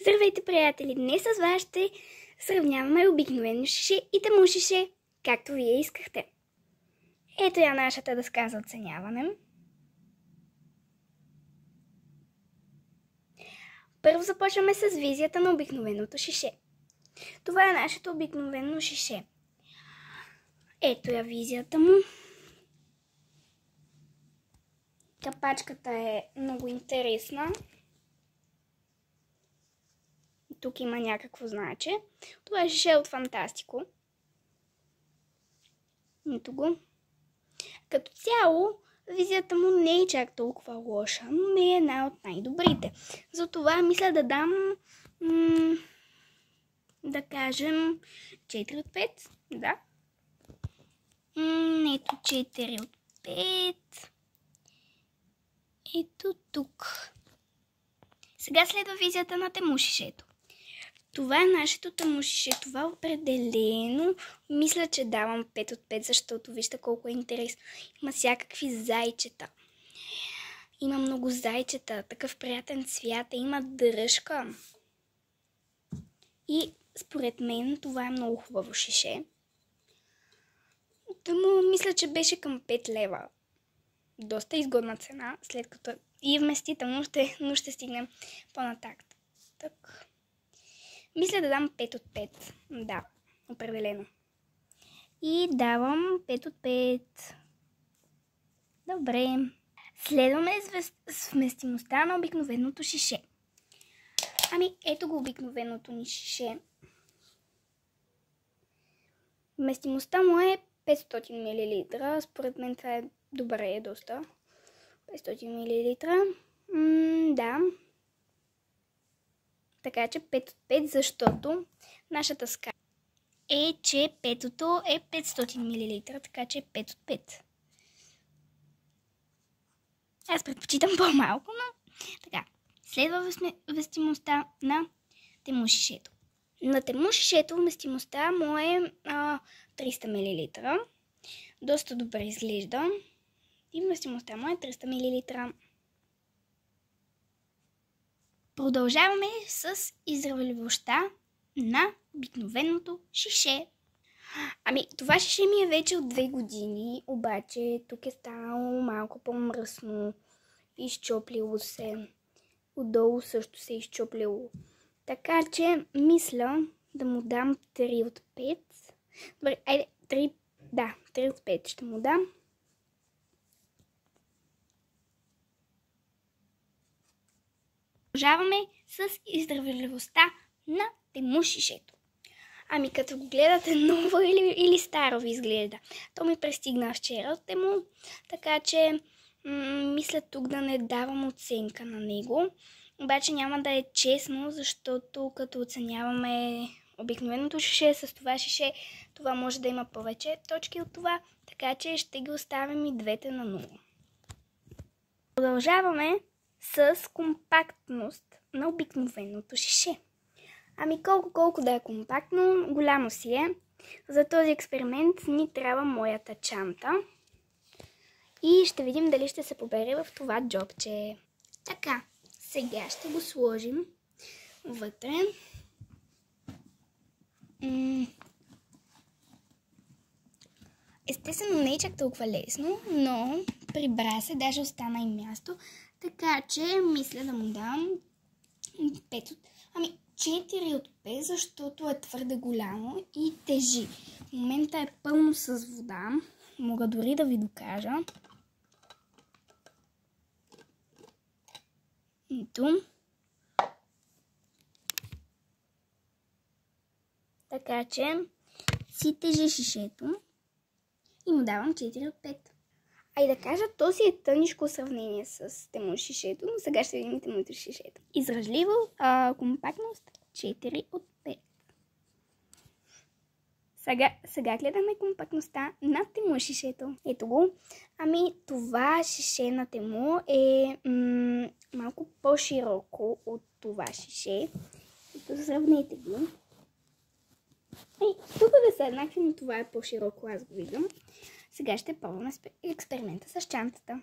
Здравейте, приятели! Днес с вас ще сравняваме обикновено шише и тему шише, както вие искахте. Ето я нашата дъска за оценяване. Първо започваме с визията на обикновеното шише. Това е нашето обикновено шише. Ето я визията му. Капачката е много интересна. Тук има някакво значе. Това е шише от Фантастико. Ето го. Като цяло, визията му не е чак толкова лоша, но не е една от най-добрите. Затова мисля да дам, да кажем, 4 от 5. Да. Ето 4 от 5. Ето тук. Сега следва визията на тему шишето. Това е нашето тему шише. Това определено мисля, че давам 5 от 5, защото вижте колко е интересно. Има всякакви зайчета. Има много зайчета, такъв приятен цвят, има дръжка. И според мен това е много хубаво шише. Тъмо мисля, че беше към 5 лева. Доста изгодна цена, след като и вместително, но ще стигнем по-нататък. Так. Мисля да дам 5 от 5. Да, определено. И давам 5 от 5. Добре. Следваме с вместимостта на обикновеното шише. Ами, ето го обикновеното ни шише. Вместимостта му е 500 мл. Според мен това е добре, доста. 500 мл. Да. Така че 5 от 5, защото нашата скала е, че петото е 500 мл, така че 5 от 5. Аз предпочитам по-малко, но така. Следва вместимостта на тему шишето. На тему шишето вместимостта му е 300 мл. Доста добре изглежда. И вместимостта му е 300 мл. Продължаваме с издръжливостта на обикновеното шише. Ами, това шише ми е вече от 2 години, обаче тук е станало малко по-мръсно, изчоплило се. Отдолу също се е изчоплило. Така че, мисля да му дам 3 от 5. Добре, айде, 3 от 5 ще му дам. Продължаваме с издръжливостта на тему шишето. Ами като го гледате ново или старо ви изглежда. То ми пристигна вчера от тему, така че мисля тук да не давам оценка на него. Обаче няма да е честно, защото като оценяваме обикновеното шише с това шише, това може да има повече точки от това, така че ще ги оставим и двете на 0. Продължаваме с компактност на обикновеното шише. Ами колко да е компактно, голямо си е. За този експеримент ни трябва моята чанта. И ще видим дали ще се побере в това джобче. Така, сега ще го сложим вътре. Естествено не е чак толкова лесно, но прибра се, даже остана и място. Така че мисля да му дам 5 от... Ами 4 от 5, защото е твърде голямо и тежи. В момента е пълно с вода. Мога дори да ви докажа. Ето. Така че си тежи шишето и му давам 4 от 5. А и да кажа, този е тънишко сравнение с тему шишето, но сега ще видим темото шишето. Издръжливо, компактност 4 от 5. Сега гледаме компактността на тему шишето. Ето го. Ами това шише на тему е малко по-широко от това шише. Ето сравнете ги. Тук да са еднакви, но това е по-широко, аз го виждам. Сега ще пробваме експеримента с чантата.